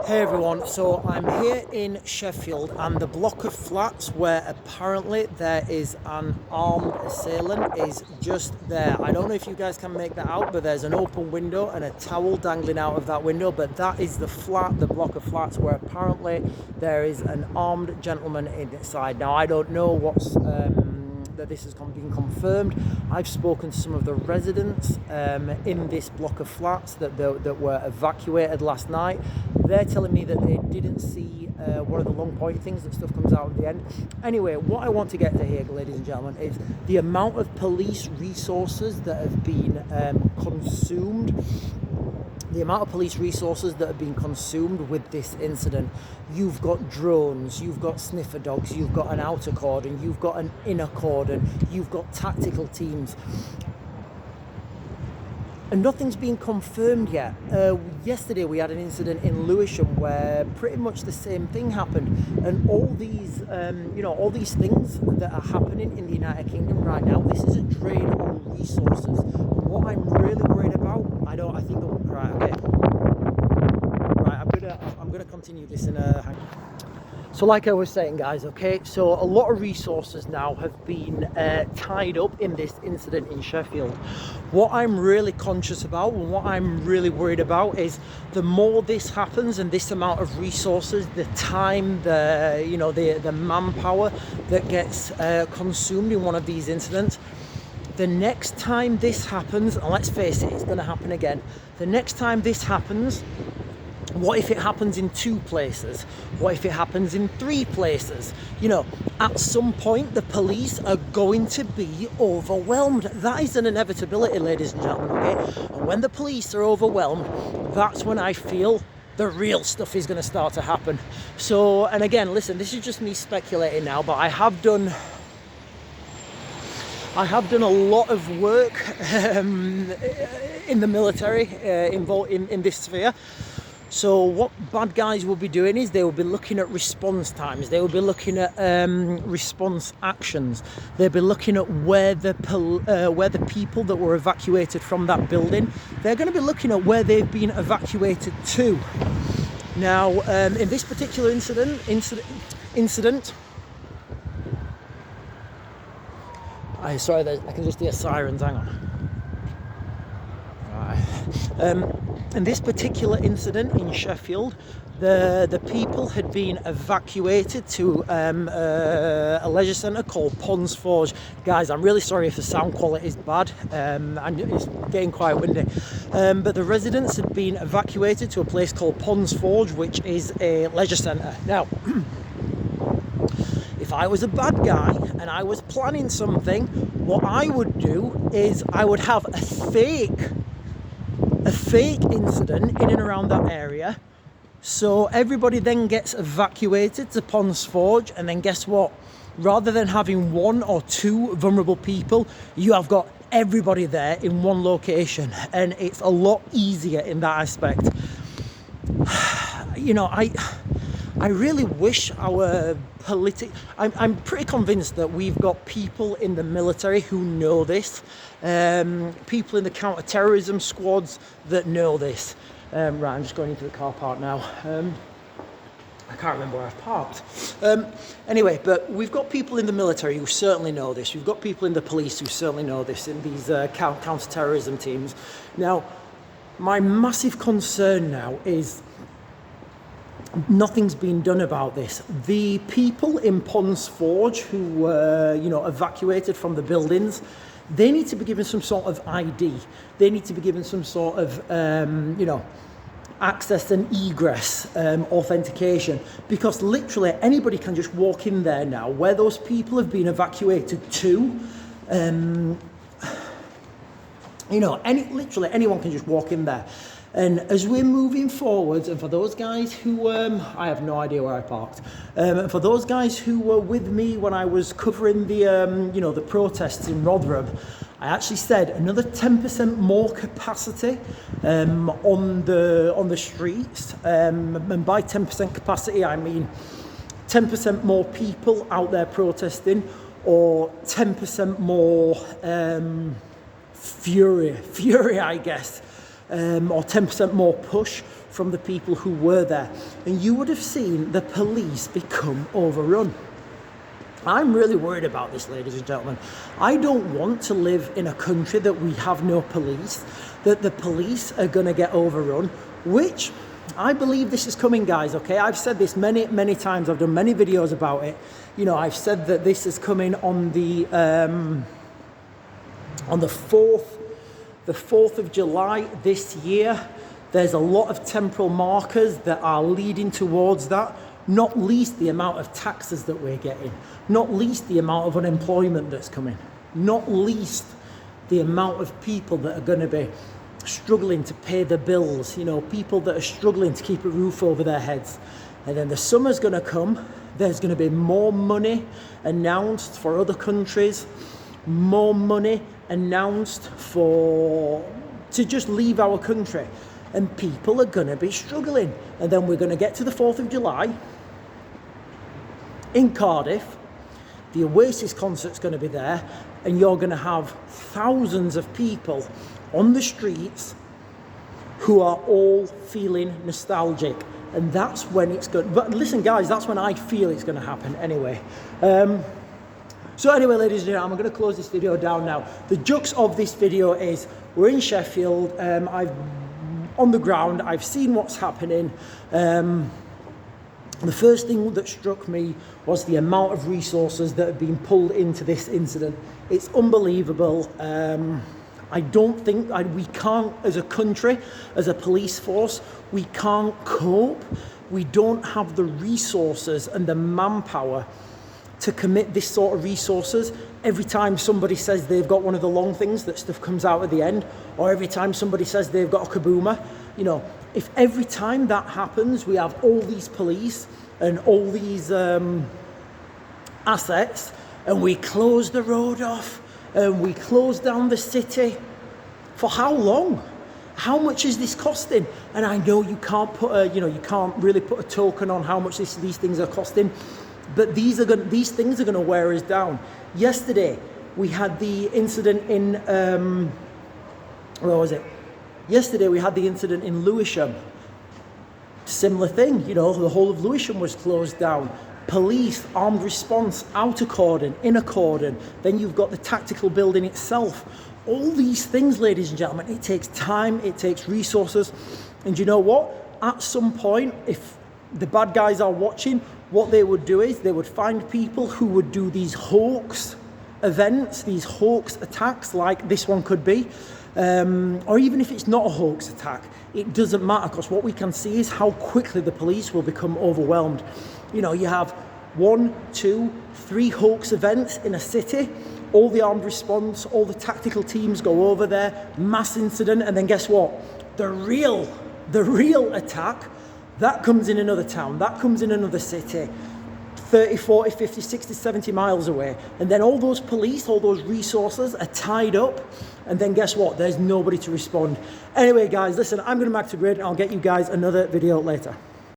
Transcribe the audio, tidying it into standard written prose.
Hey everyone, so I'm here in Sheffield and the block of flats where apparently there is an armed assailant is just there. I don't know if you guys can make that out, but there's an open window and a towel dangling out of that window, but that is the block of flats where apparently there is an armed gentleman inside. Now I don't know that this has been confirmed. I've spoken to some of the residents in this block of flats that were evacuated last night. They're telling me that they didn't see one of the long point things that stuff comes out at the end. Anyway, what I want to get to here, ladies and gentlemen, is the amount of police resources that have been consumed. The amount of police resources that have been consumed with this incident. You've got drones, you've got sniffer dogs, you've got an outer cordon, you've got an inner cordon, you've got tactical teams. And nothing's been confirmed yet. Yesterday we had an incident in Lewisham where pretty much the same thing happened. And all these, all these things that are happening in the United Kingdom right now, this is a drain on resources. And what I'm really worried about, I'm gonna continue this in a hang. So like I was saying, guys, okay, so a lot of resources now have been tied up in this incident in Sheffield. What I'm really conscious about and what I'm really worried about is the more this happens and this amount of resources, the time, the manpower that gets consumed in one of these incidents, the next time this happens, and let's face it, it's going to happen again. The next time this happens, what if it happens in 2 places? What if it happens in 3 places? At some point the police are going to be overwhelmed. That is an inevitability, ladies and gentlemen, okay? And when the police are overwhelmed, that's when I feel the real stuff is going to start to happen. So, and again, listen, this is just me speculating now, but I have done a lot of work in the military, involved in this sphere. So what bad guys will be doing is they will be looking at response times. They will be looking at response actions. They'll be looking at where the people that were evacuated from that building, they're going to be looking at where they've been evacuated to. Now, in this particular incident. Sorry, I can just hear sirens. Hang on. Right. In this particular incident in Sheffield, the people had been evacuated to a leisure centre called Ponds Forge. Guys, I'm really sorry if the sound quality is bad, and it's getting quite windy. But the residents had been evacuated to a place called Ponds Forge, which is a leisure centre. Now, if I was a bad guy and I was planning something, what I would do is I would have a fake incident in and around that area, so everybody then gets evacuated to Ponds Forge, and then guess what? Rather than having 1 or 2 vulnerable people, you have got everybody there in one location, and it's a lot easier in that aspect. I really wish our I'm pretty convinced that we've got people in the military who know this, people in the counter-terrorism squads that know this. Right, I'm just going into the car park now. I can't remember where I've parked. Anyway, but we've got people in the military who certainly know this. We've got people in the police who certainly know this, in these counter-terrorism teams. Now, my massive concern now is nothing's been done about this. The people in Ponds Forge who were, evacuated from the buildings, they need to be given some sort of ID. They need to be given some sort of, access and egress authentication, because literally anybody can just walk in there now where those people have been evacuated to. Literally anyone can just walk in there. And as we're moving forwards, and for those guys who, I have no idea where I parked, and for those guys who were with me when I was covering the protests in Rotherham, I actually said another 10% more capacity on the streets, and by 10% capacity I mean 10% more people out there protesting, or 10% more fury, I guess. Or 10% more push from the people who were there. And you would have seen the police become overrun. I'm really worried about this, ladies and gentlemen. I don't want to live in a country that we have no police, that the police are going to get overrun, which I believe this is coming, guys, okay? I've said this many, many times. I've done many videos about it. You know, I've said that this is coming on the 4th of July this year. There's a lot of temporal markers that are leading towards that, not least the amount of taxes that we're getting, not least the amount of unemployment that's coming, not least the amount of people that are going to be struggling to pay the bills, you know, people that are struggling to keep a roof over their heads. And then the summer's going to come. There's going to be more money announced for other countries, more money announced to just leave our country, and people are going to be struggling. And then we're going to get to the 4th of July in Cardiff. The Oasis concert's going to be there, and you're going to have thousands of people on the streets who are all feeling nostalgic. And that's when it's good. But listen, guys, that's when I feel it's going to happen anyway. So anyway, ladies and gentlemen, I'm going to close this video down now. The crux of this video is we're in Sheffield. I've on the ground. I've seen what's happening. The first thing that struck me was the amount of resources that have been pulled into this incident. It's unbelievable. I don't think we can't, as a country, as a police force, we can't cope. We don't have the resources and the manpower to commit this sort of resources. Every time somebody says they've got one of the long things, that stuff comes out at the end, or every time somebody says they've got a kaboomer, you know, if every time that happens, we have all these police and all these assets, and we close the road off, and we close down the city, for how long? How much is this costing? And I know you can't put you can't really put a token on how much these things are costing, but these things are going to wear us down. Yesterday we had the incident in where was it? Yesterday we had the incident in Lewisham. Similar thing, you know, the whole of Lewisham was closed down. Police, armed response, outer cordon, inner cordon. Then you've got the tactical building itself. All these things, ladies and gentlemen, it takes time, it takes resources. And you know what? At some point, if the bad guys are watching, what they would do is they would find people who would do these hoax events, these hoax attacks like this one could be. Or even if it's not a hoax attack, it doesn't matter, because what we can see is how quickly the police will become overwhelmed. You know, you have 1, 2, 3 hoax events in a city, all the armed response, all the tactical teams go over there, mass incident, and then guess what? The real attack, that comes in another town, that comes in another city, 30, 40, 50, 60, 70 miles away. And then all those police, all those resources are tied up, and then guess what? There's nobody to respond. Anyway, guys, listen, I'm going to back to grid, and I'll get you guys another video later.